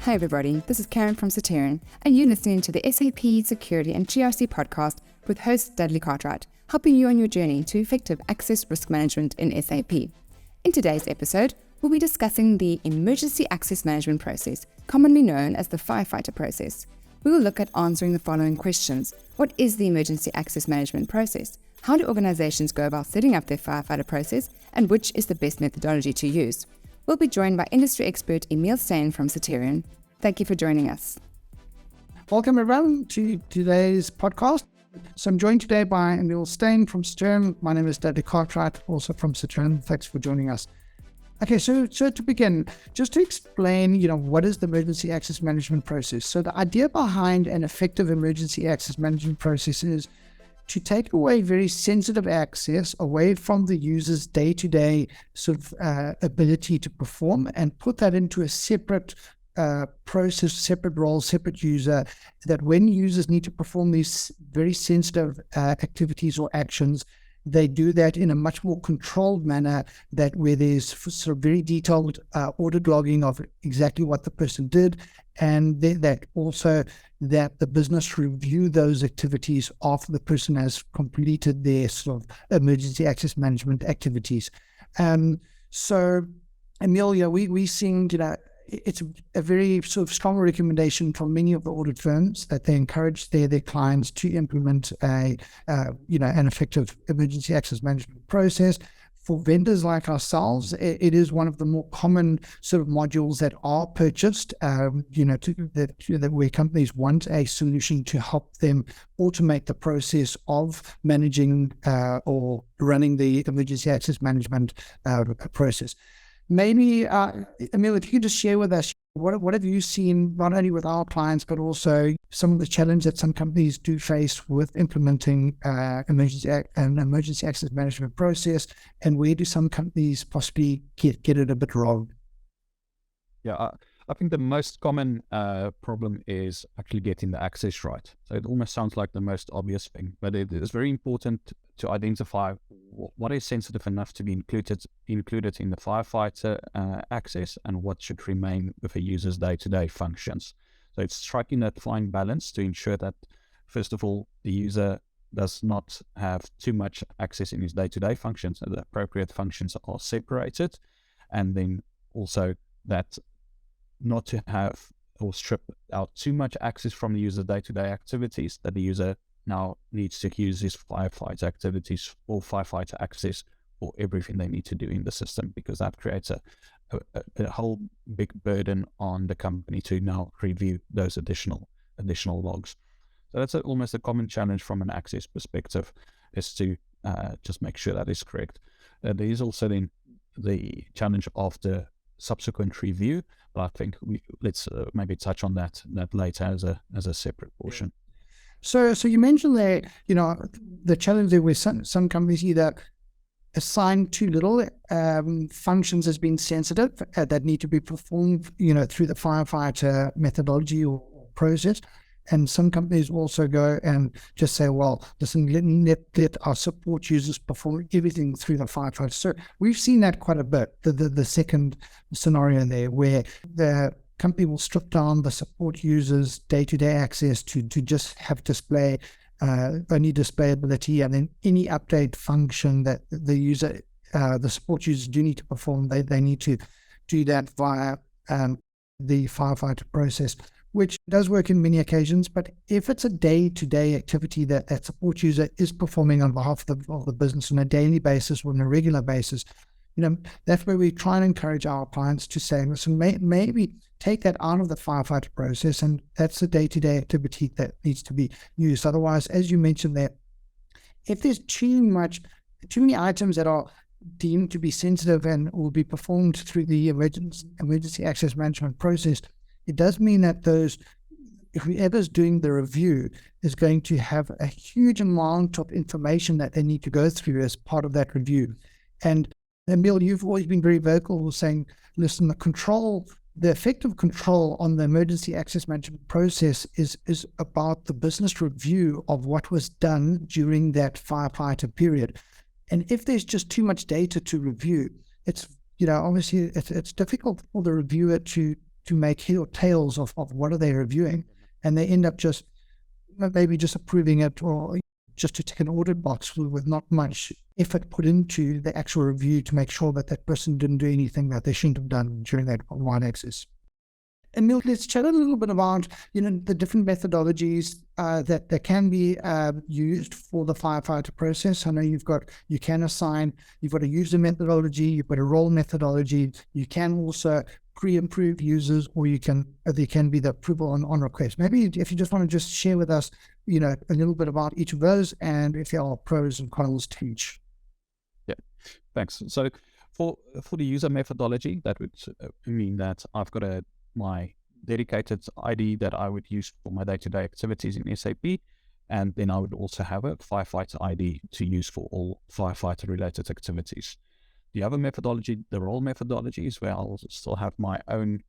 Hi everybody, this is Karen from Soterion, and you're listening to the SAP Security and GRC podcast with host Dudley Cartwright, helping you on your journey to effective access risk management in SAP. In today's episode, we'll be discussing the emergency access management process, commonly known as the FireFighter process. We will look at answering the following questions. What is the emergency access management process? How do organizations go about setting up their FireFighter process, and which is the best methodology to use? We'll be joined by industry expert Emile Steyn from Soterion. Thank you for joining us. Welcome everyone to today's podcast. So I'm joined today by Emile Steyn from Soterion. My name is Dudley Cartwright, also from Soterion. Thanks for joining us. Okay, so to begin, just to explain, what is the emergency access management process? So the idea behind an effective emergency access management process is to take away very sensitive access away from the user's day-to-day sort of ability to perform and put that into a separate process, separate role, separate user, that when users need to perform these very sensitive activities or actions, they do that in a much more controlled manner, that where there's sort of very detailed audit logging of exactly what the person did, and that also that the business review those activities after the person has completed their sort of emergency access management activities. So, Emile, we're seeing, it's a very sort of strong recommendation from many of the audit firms that they encourage their clients to implement an effective emergency access management process. For vendors like ourselves, it is one of the more common sort of modules that are purchased, where companies want a solution to help them automate the process of managing or running the emergency access management process. Maybe, Emile, if you could just share with us, what have you seen, not only with our clients, but also some of the challenge that some companies do face with implementing an emergency access management process, and where do some companies possibly get it a bit wrong? Yeah, I think the most common problem is actually getting the access right. So it almost sounds like the most obvious thing, but it is very important to identify what is sensitive enough to be included in the FireFighter access, and what should remain with a user's day-to-day functions. So it's striking that fine balance to ensure that, first of all, the user does not have too much access in his day-to-day functions, and the appropriate functions are separated, and then also that not to have or strip out too much access from the user's day-to-day activities, that the user now needs to use his FireFighter activities or FireFighter access for everything they need to do in the system, because that creates a whole big burden on the company to now review those additional logs. So that's almost a common challenge from an access perspective, is to just make sure that is correct. There is also then the challenge of the subsequent review, but I think let's maybe touch on that later as a separate portion. So you mentioned there, the challenge there with some companies either assign too little functions as being sensitive that need to be performed, through the FireFighter methodology or process. And some companies also go and just say, well, listen, let our support users perform everything through the FireFighter. So we've seen that quite a bit, the second scenario there, where the company will strip down the support users' day-to-day access to just have only display ability, and then any update function that the support users do need to perform, they need to do that via the FireFighter process, which does work in many occasions. But if it's a day-to-day activity that support user is performing on behalf of the business on a daily basis or on a regular basis, that's where we try and encourage our clients to say, listen, maybe take that out of the FireFighter process, and that's the day-to-day activity that needs to be used. Otherwise, as you mentioned there, if there's too many items that are deemed to be sensitive and will be performed through the emergency access management process, it does mean that whoever's doing the review is going to have a huge amount of information that they need to go through as part of that review. And Emile, you've always been very vocal saying, listen, the effective control on the emergency access management process is about the business review of what was done during that FireFighter period. And if there's just too much data to review, it's, obviously it's difficult for the reviewer to make head or tails of what are they reviewing. And they end up just maybe just approving it or just to tick an audit box with not much effort put into the actual review to make sure that that person didn't do anything that they shouldn't have done during that wide access. And Emile, let's chat a little bit about, the different methodologies that can be used for the firefighter process. I know you've got a user methodology, you've got a role methodology. You can also pre-approve users, or there can be the approval on request. Maybe if you just want to just share with us, a little bit about each of those, and if there are pros and cons to each. Yeah, thanks. So for the user methodology, that would mean that I've got my dedicated ID that I would use for my day-to-day activities in SAP, and then I would also have a firefighter ID to use for all firefighter-related activities. The other methodology, the role methodology, is where I'll still have my own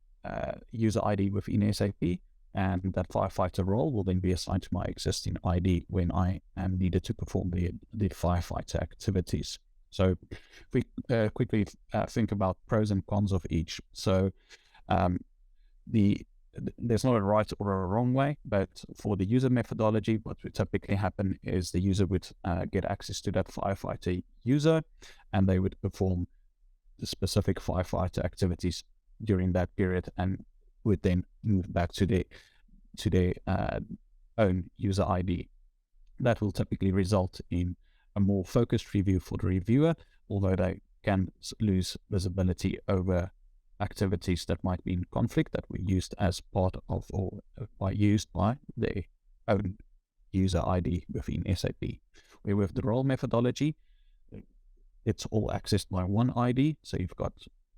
user ID within SAP, and that firefighter role will then be assigned to my existing ID when I am needed to perform the firefighter activities. So if we quickly think about pros and cons of each. So there's not a right or a wrong way, but for the user methodology, what would typically happen is the user would get access to that firefighter user, and they would perform the specific firefighter activities during that period, and would then move back to their own user ID. That will typically result in a more focused review for the reviewer, although they can lose visibility over activities that might be in conflict that were used as part of or used by their own user ID within SAP. Where with the role methodology, it's all accessed by one ID, so you've got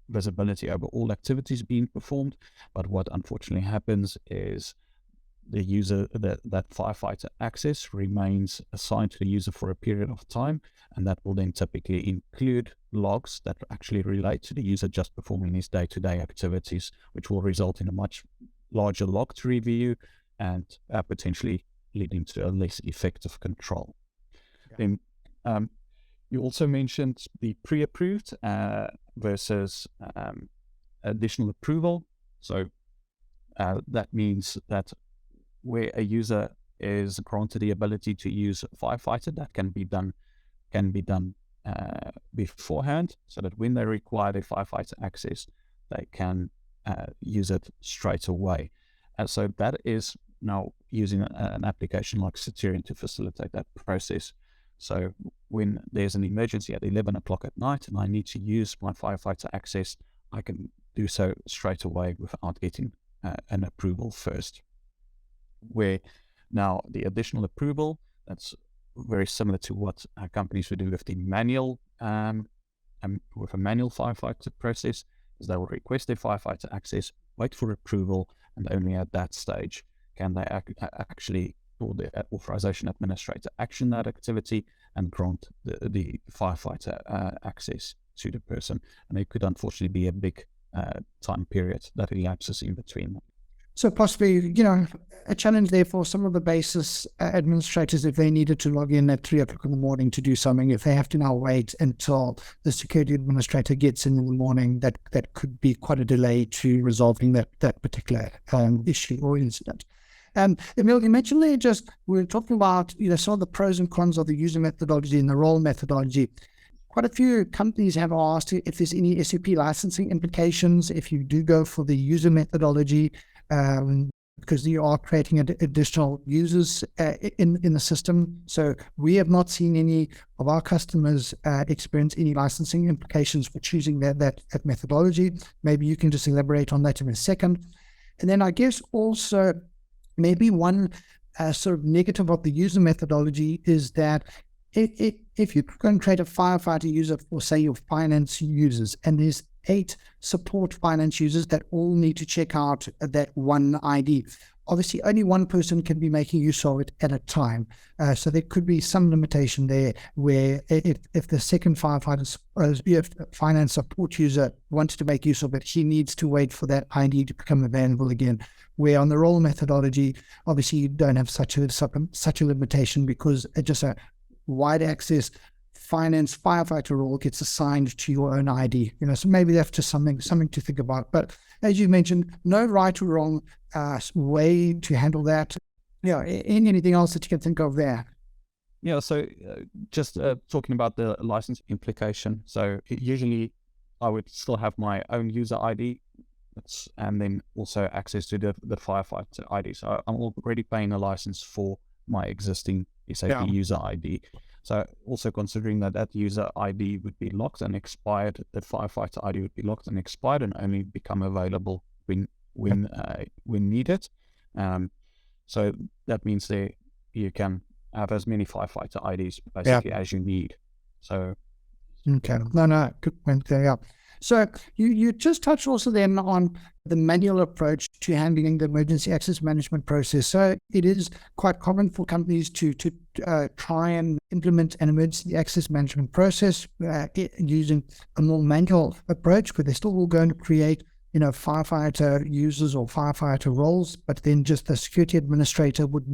visibility over all activities being performed. But what unfortunately happens is the user, that firefighter access remains assigned to the user for a period of time, and that will then typically include logs that actually relate to the user just performing his day-to-day activities, which will result in a much larger log to review and potentially leading to a less effective control. Yeah. Then you also mentioned the pre-approved versus additional approval. So that means that where a user is granted the ability to use FireFighter, that can be done beforehand, so that when they require the firefighter access, they can use it straight away. And so that is now using an application like Soterion to facilitate that process. So when there's an emergency at 11 o'clock at night and I need to use my firefighter access, I can do so straight away without getting an approval first. Where now the additional approval, that's very similar to what companies would do with the manual, with a manual firefighter process, is they will request their firefighter access, wait for approval, and only at that stage can they actually, or the authorization administrator, action that activity and grant the firefighter access to the person. And it could unfortunately be a big time period that elapses in between. So possibly, a challenge there for some of the basis administrators if they needed to log in at 3 o'clock in the morning to do something. If they have to now wait until the security administrator gets in the morning, that could be quite a delay to resolving that particular issue or incident. Emile, you mentioned there we were talking about some of the pros and cons of the user methodology and the role methodology. Quite a few companies have asked if there's any SAP licensing implications if you do go for the user methodology, because you are creating additional users in the system. So we have not seen any of our customers experience any licensing implications for choosing that methodology. Maybe you can just elaborate on that in a second. And then I guess also maybe one sort of negative of the user methodology is that if you're going to create a firefighter user for, say, your finance users, and there's 8 support finance users that all need to check out that one ID. Obviously, only one person can be making use of it at a time. So there could be some limitation there where if the second firefighter finance support user wants to make use of it, he needs to wait for that ID to become available again. Where on the role methodology, obviously you don't have such a limitation because it's just a wide access finance firefighter role gets assigned to your own ID. So maybe that's just something to think about. But as you mentioned, no right or wrong way to handle that. Anything else that you can think of there? Yeah, so just talking about the license implication. So usually I would still have my own user ID and then also access to the firefighter ID. So I'm already paying a license for my existing SAP user ID. So also considering that user ID would be locked and expired, the firefighter ID would be locked and expired and only become available when needed. So that means you can have as many firefighter IDs basically as you need. So okay, no, good point there. Yeah. So you just touched also then on the manual approach to handling the emergency access management process. So it is quite common for companies to try and implement an emergency access management process using a more manual approach, but they're still going to create firefighter users or firefighter roles, but then just the security administrator would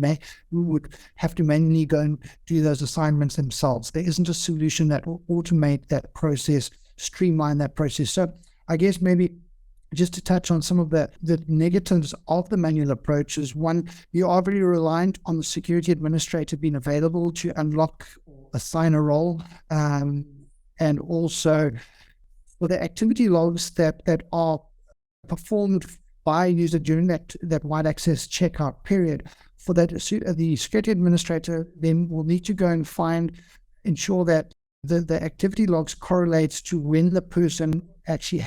have to manually go and do those assignments themselves. There isn't a solution that will automate that process, streamline that process. So I guess maybe just to touch on some of the negatives of the manual approach is, one, you are very reliant on the security administrator being available to unlock or assign a role, and also for the activity logs that are performed by a user during that wide access checkout period. For that, the security administrator then will need to go and ensure that the activity logs correlates to when the person actually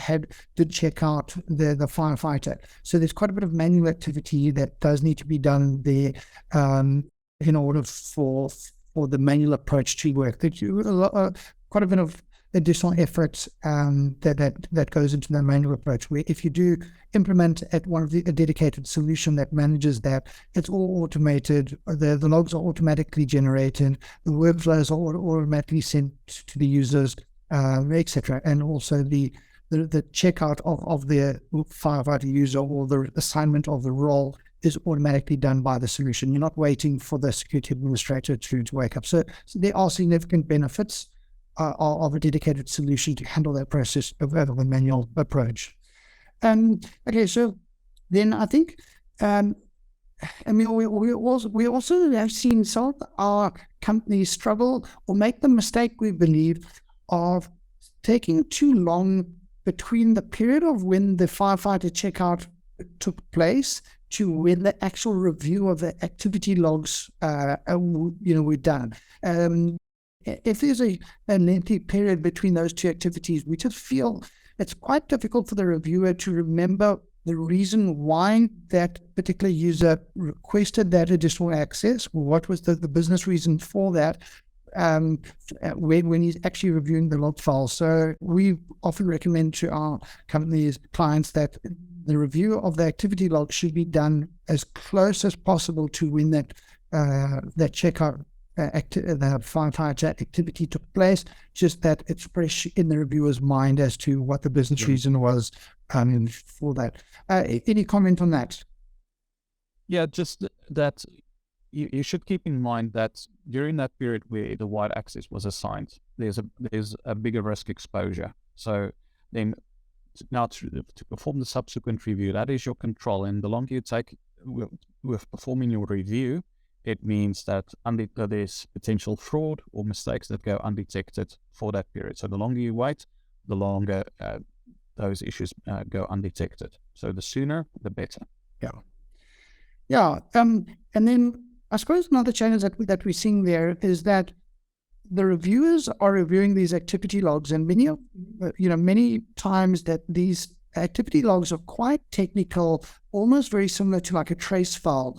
did check out the firefighter. So there's quite a bit of manual activity that does need to be done there in order for the manual approach to work. Quite a bit of additional efforts that goes into the manual approach, where if you do implement a dedicated solution that manages that, it's all automated, the logs are automatically generated, the workflows are automatically sent to the users, etc. And also the checkout of the firefighter user or the assignment of the role is automatically done by the solution. You're not waiting for the security administrator to wake up. So there are significant benefits of a dedicated solution to handle that process over the manual approach. Okay, so then I think, we also have seen some of our companies struggle or make the mistake, we believe, of taking too long between the period of when the firefighter checkout took place to when the actual review of the activity logs were done. If there's a lengthy period between those two activities, we just feel it's quite difficult for the reviewer to remember the reason why that particular user requested that additional access. What was the business reason for that when he's actually reviewing the log file? So we often recommend to our companies, clients, that the review of the activity log should be done as close as possible to when that checkout the firefighter activity took place, just that it's fresh in the reviewer's mind as to what the business reason was for that. Any comment on that? Yeah, just that you should keep in mind that during that period where the wide access was assigned, there's a bigger risk exposure. So then now to perform the subsequent review, that is your control. And the longer you take with performing your review, it means that there's potential fraud or mistakes that go undetected for that period. So the longer you wait, the longer those issues go undetected. So the sooner, the better. Yeah. And then I suppose another challenge that we're seeing there is that the reviewers are reviewing these activity logs, and many times that these activity logs are quite technical, almost very similar to like a trace file.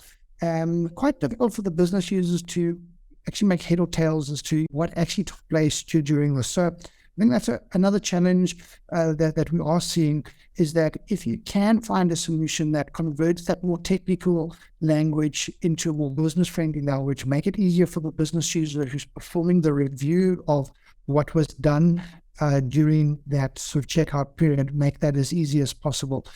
Quite difficult for the business users to actually make head or tails as to what actually took place during this. So I think that's another challenge that we are seeing, is that if you can find a solution that converts that more technical language into a more business-friendly language, make it easier for the business user who's performing the review of what was done during that sort of checkout period, make that as easy as possible.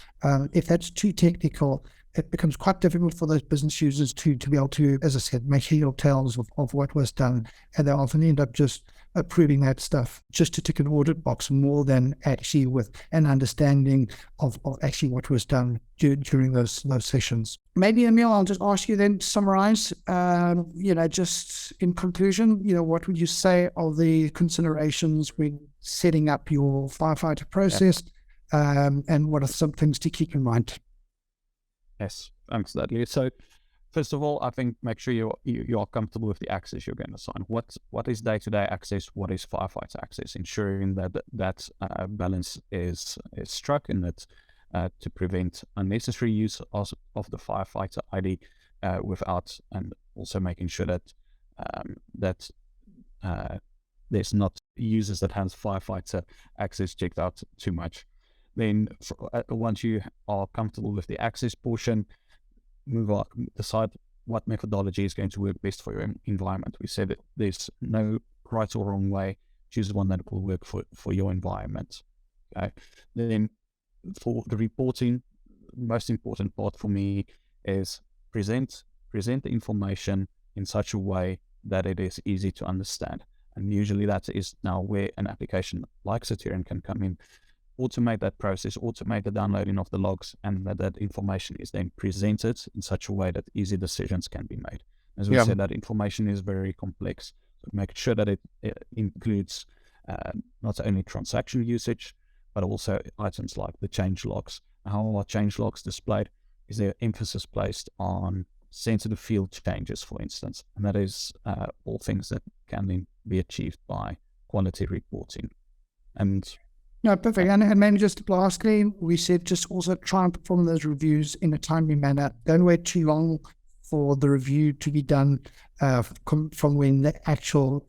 If that's too technical, it becomes quite difficult for those business users to be able to, as I said, make head or tails of what was done, and they often end up just approving that stuff just to tick an audit box more than actually with an understanding of actually what was done during those sessions. Maybe, Emile, I'll just ask you then to summarize, just in conclusion, what would you say are the considerations when setting up your firefighter process, and what are some things to keep in mind? Yes, thanks, Dudley. So, first of all, I think make sure you are comfortable with the access you're going to assign. What is day-to-day access? What is firefighter access? Ensuring that balance is struck, and that to prevent unnecessary use of the firefighter ID without, and also making sure that there's not users that has firefighter access checked out too much. Then once you are comfortable with the access portion, move on, decide what methodology is going to work best for your environment. We said that there's no right or wrong way. Choose one that will work for your environment. Okay. Then for the reporting, most important part for me is present the information in such a way that it is easy to understand. And usually that is now where an application like Soterion can come in. Automate that process, automate the downloading of the logs, and that information is then presented in such a way that easy decisions can be made. As we said, that information is very complex. So make sure that it includes not only transaction usage, but also items like the change logs. How are change logs displayed? Is there emphasis placed on sensitive field changes, for instance? And that is all things that can then be achieved by quality reporting. And no, perfect. And maybe just lastly, we said just also try and perform those reviews in a timely manner. Don't wait too long for the review to be done from when the actual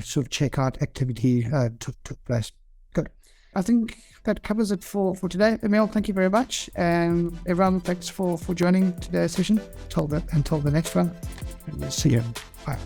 sort of checkout activity took place. Good. I think that covers it for today. Emile, thank you very much. And everyone, thanks for joining today's session. Until the next one. And we'll see you. Bye.